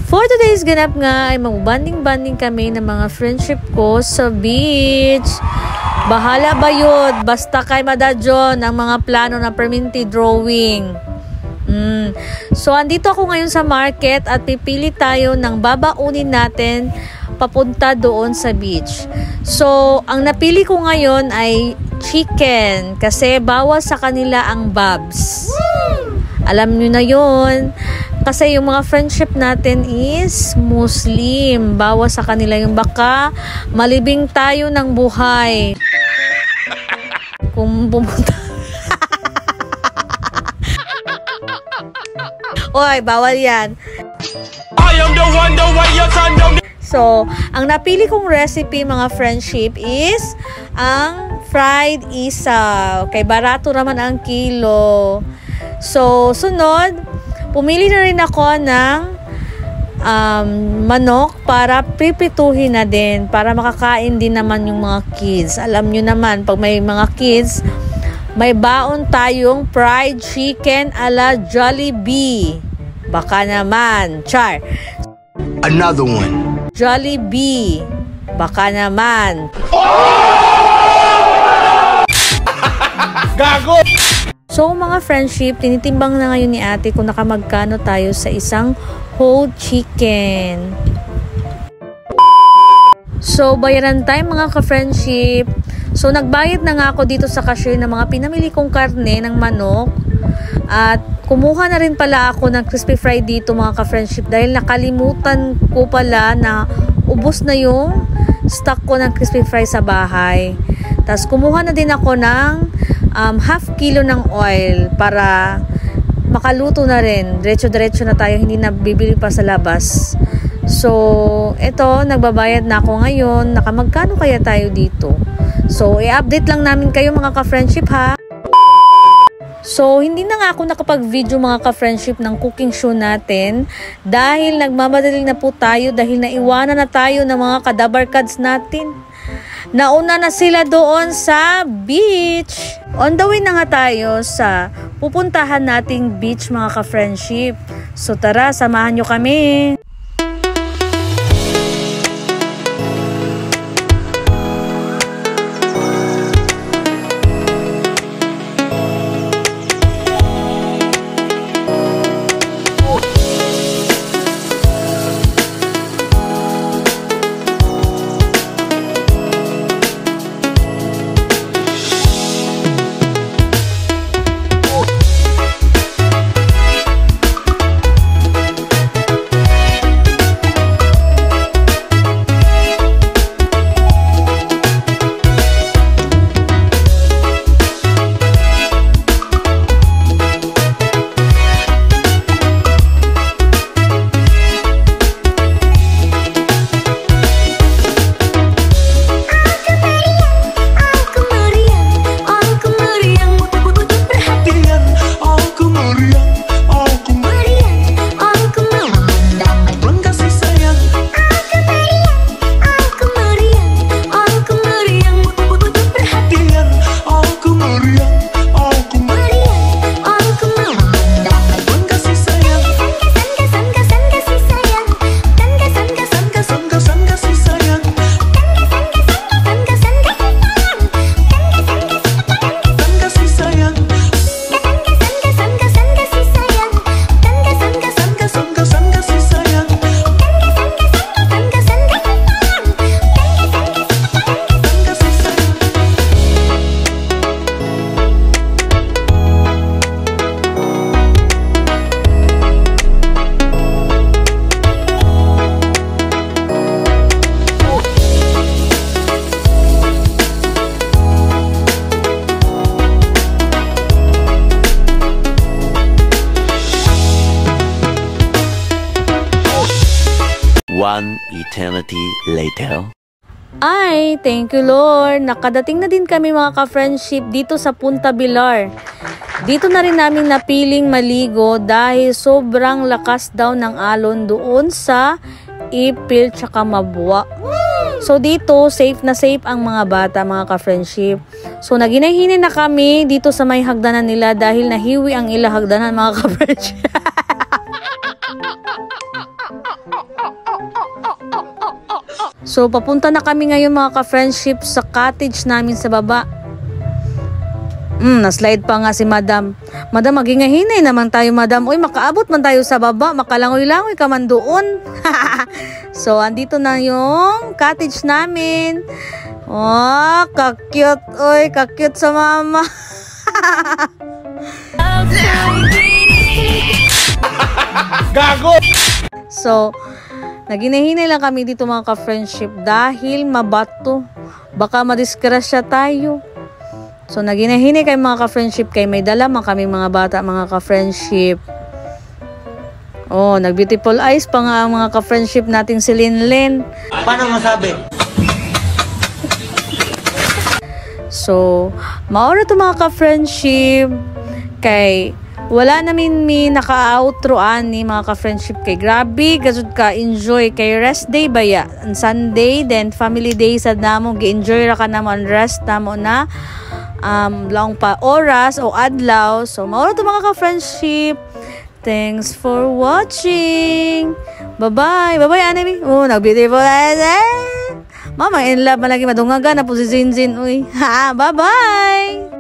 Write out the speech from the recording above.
For today's ganap nga ay mag-banding-banding kami ng mga friendship ko sa beach. Bahala ba yun? Basta kay Madadjon ang mga plano na permanente drawing. So, andito ako ngayon sa market at pipili tayo ng babaunin natin papunta doon sa beach. So, ang napili ko ngayon ay chicken kasi bawas sa kanila ang babs. Alam nyo na yun. Kasi yung mga friendship natin is Muslim. Bawas sa kanila yung baka malibing tayo ng buhay. Kung pumunta. Oy, bawal yan. So, ang napili kong recipe mga friendship is ang fried isaw. Kay barato naman ang kilo. So, sunod, pumili na rin ako ng manok para pripituhin na din. Para makakain din naman yung mga kids. Alam nyo naman, pag may mga kids, may baon tayong fried chicken ala Jollibee. Baka naman. Char. Another one. Jollibee. Baka naman. Gago! So mga friendship, tinitimbang na ngayon ni ate kung nakamagkano tayo sa isang whole chicken. So bayaran time mga ka-friendship. So nagbayad na nga ako dito sa cashier ng mga pinamili kong karne ng manok. At kumuha na rin pala ako ng crispy fry dito mga ka-friendship dahil nakalimutan ko pala na ubos na yung stock ko ng crispy fry sa bahay. Tapos kumuha na din ako ng half kilo ng oil para makaluto na rin. Diretso-diretso na tayo, hindi na bibili pa sa labas. So, eto, nagbabayad na ako ngayon. Nakamagkano kaya tayo dito? So, i-update lang namin kayo mga ka-friendship ha. So, hindi na nga ako nakapag-video mga ka-friendship ng cooking show natin dahil nagmamadali na po tayo dahil naiwanan na tayo ng mga kadabarkads natin. Nauna na sila doon sa beach. On the way na nga tayo sa pupuntahan nating beach mga ka-friendship. So tara, samahan nyo kami. One eternity later. Ay, thank you Lord. Nakadating na din kami mga ka-friendship dito sa Punta Bilar. Dito na rin namin napiling maligo dahil sobrang lakas daw ng alon doon sa Ipil tsaka Mabua. So dito, safe na safe ang mga bata mga ka-friendship. So naginahinin na kami dito sa may hagdanan nila dahil nahiwi ang ila hagdanan mga ka-friendship. So, papunta na kami ngayon mga ka-friendship sa cottage namin sa baba. Na-slide pa nga si Madam. Madam, maghingahinay naman tayo, Madam. Uy, makaabot man tayo sa baba. Makalangoy-langoy ka man doon. So, andito na yung cottage namin. Oh, ka-cute. Uy, ka-cute sa mama. Gago! So, naginahinay lang kami dito mga ka-friendship dahil mabato. Baka madiskrasya tayo. So, naginahinay kayo mga ka-friendship kay may dala man kami mga bata mga ka-friendship. Oh, nag-beautiful eyes pa nga ang mga ka-friendship nating si Linlin. Paano masabi? So, maura to mga ka-friendship kay wala namin naka-outroan ni mga ka-friendship kay grabe gasud ka enjoy kay rest day ba ya on Sunday then family day sad namo gi-enjoy ra ka namon rest namo na long pa oras o adlaw. So maura to mga ka-friendship. Thanks for watching. Bye-bye. Bye-bye, Anemi. Oh, nag-beautiful. Mama, in love malagi madungaga na po si Zinzin. Uy. Ha, bye-bye.